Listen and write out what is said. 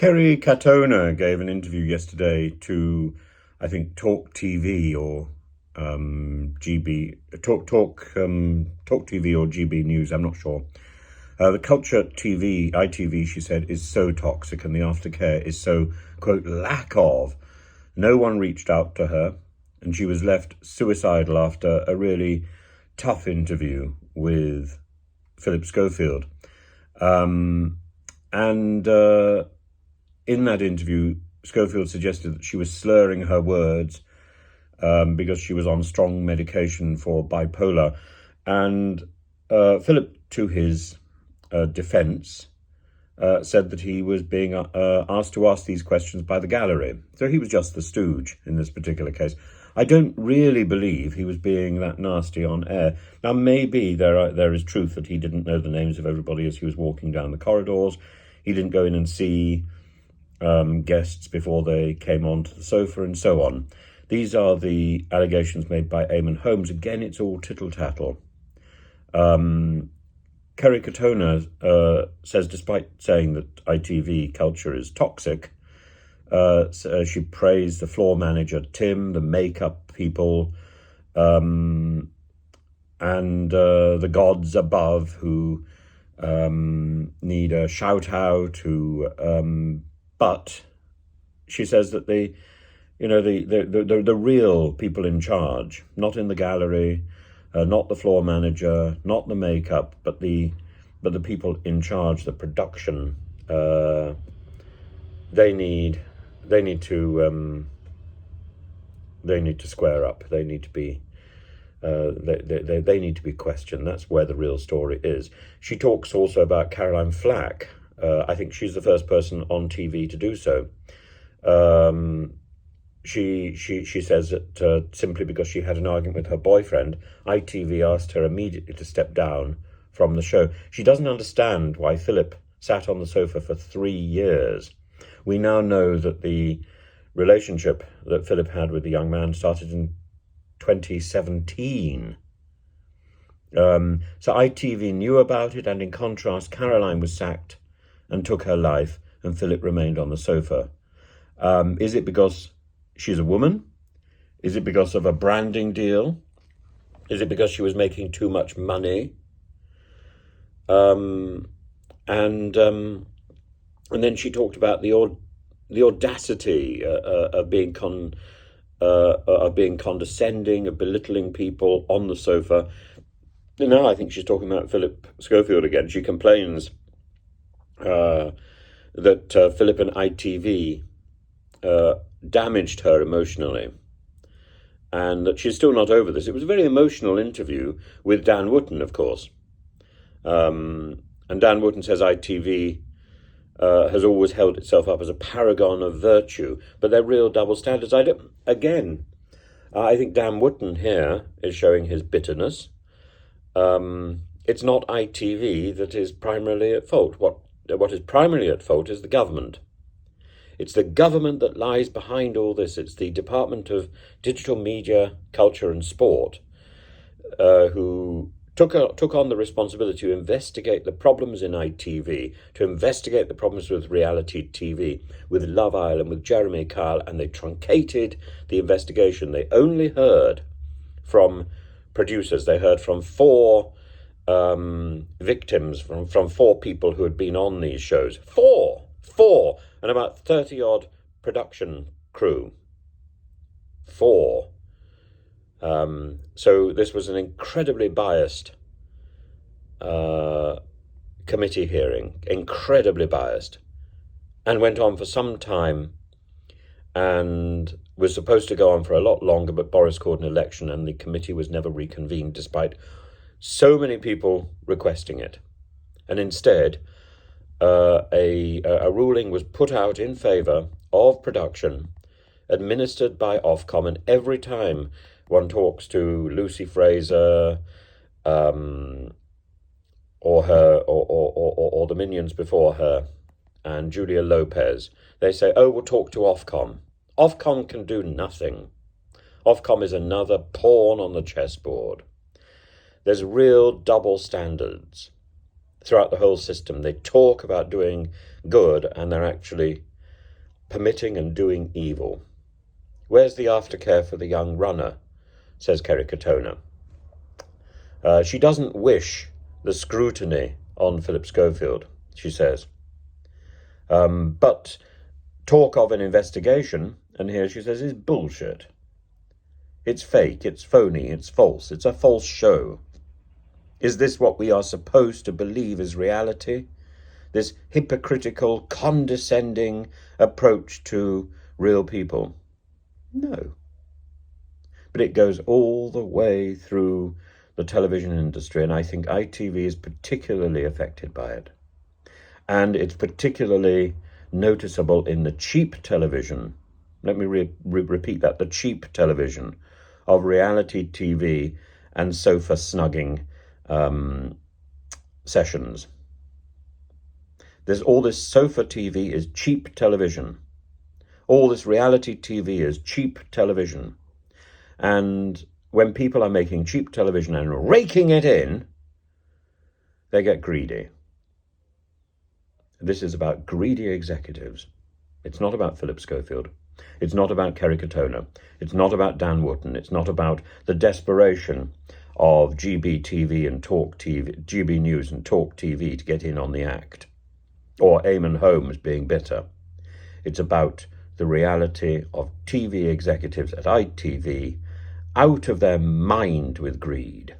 Kerry Katona gave an interview yesterday to, I think, Talk TV or GB Talk TV or GB News. I'm not sure. The culture TV, ITV, she said, is so toxic, and the aftercare is so, quote, lack of. No one reached out to her, and she was left suicidal after a really tough interview with Phillip Schofield. In that interview, Schofield suggested that she was slurring her words because she was on strong medication for bipolar. And Phillip, to his defence, said that he was being asked to ask these questions by the gallery. So he was just the stooge in this particular case. I don't really believe he was being that nasty on air. Now, maybe there is truth that he didn't know the names of everybody as he was walking down the corridors. He didn't go in and see guests before they came onto the sofa and so on. These are the allegations made by Eamon Holmes. Again, it's all tittle-tattle. Kerry Katona says, despite saying that ITV culture is toxic, she praised the floor manager, Tim, the makeup people, and the gods above who need a shout-out, but she says that the real people in charge, not in the gallery, not the floor manager, not the makeup, but the people in charge, the production, they need to square up. They need to be they need to be questioned. That's where the real story is. She talks also about Caroline Flack. I think she's the first person on TV to do so. She says that simply because she had an argument with her boyfriend, ITV asked her immediately to step down from the show. She doesn't understand why Phillip sat on the sofa for 3 years. We now know that the relationship that Phillip had with the young man started in 2017. So ITV knew about it, and in contrast, Caroline was sacked and took her life, and Phillip remained on the sofa. Is it because she's a woman? Is it because of a branding deal? Is it because she was making too much money? And then she talked about the audacity of being condescending, of belittling people on the sofa. And now I think she's talking about Phillip Schofield again. She complains that Phillip and ITV damaged her emotionally, and that she's still not over this. It was a very emotional interview with Dan Wootton, of course. And Dan Wootton says ITV has always held itself up as a paragon of virtue, but they're real double standards. I think Dan Wootton here is showing his bitterness. It's not ITV that is primarily at fault. What is primarily at fault is the government. It's the government that lies behind all this. It's the Department of Digital Media, Culture and Sport who took on the responsibility to investigate the problems in ITV, to investigate the problems with reality TV, with Love Island, with Jeremy Kyle, and they truncated the investigation. They only heard from producers. They heard from 4 victims, from 4 people who had been on these shows. Four! And about 30-odd production crew. 4. So this was an incredibly biased committee hearing, incredibly biased, and went on for some time and was supposed to go on for a lot longer, but Boris called an election and the committee was never reconvened despite so many people requesting it. And instead, a ruling was put out in favour of production, administered by Ofcom, and every time one talks to Lucy Fraser, or the minions before her, and Julia Lopez, they say, "Oh, we'll talk to Ofcom." Ofcom can do nothing. Ofcom is another pawn on the chessboard. There's real double standards throughout the whole system. They talk about doing good, and they're actually permitting and doing evil. Where's the aftercare for the young runner, says Kerry Katona. She doesn't wish the scrutiny on Phillip Schofield, she says. But talk of an investigation, and here she says, is bullshit. It's fake, it's phony, it's false, it's a false show. Is this what we are supposed to believe is reality? This hypocritical, condescending approach to real people? No. But it goes all the way through the television industry, and I think ITV is particularly affected by it. And it's particularly noticeable in the cheap television, let me repeat that, the cheap television of reality TV and sofa snugging sessions. There's all this sofa TV is cheap television. All this reality TV is cheap television. And when people are making cheap television and raking it in, they get greedy. This is about greedy executives. It's not about Phillip Schofield. It's not about Kerry Katona. It's not about Dan Wootton. It's not about the desperation of GB TV and Talk TV, GB News and Talk TV to get in on the act, or Eamon Holmes being bitter. It's about the reality of TV executives at ITV out of their mind with greed.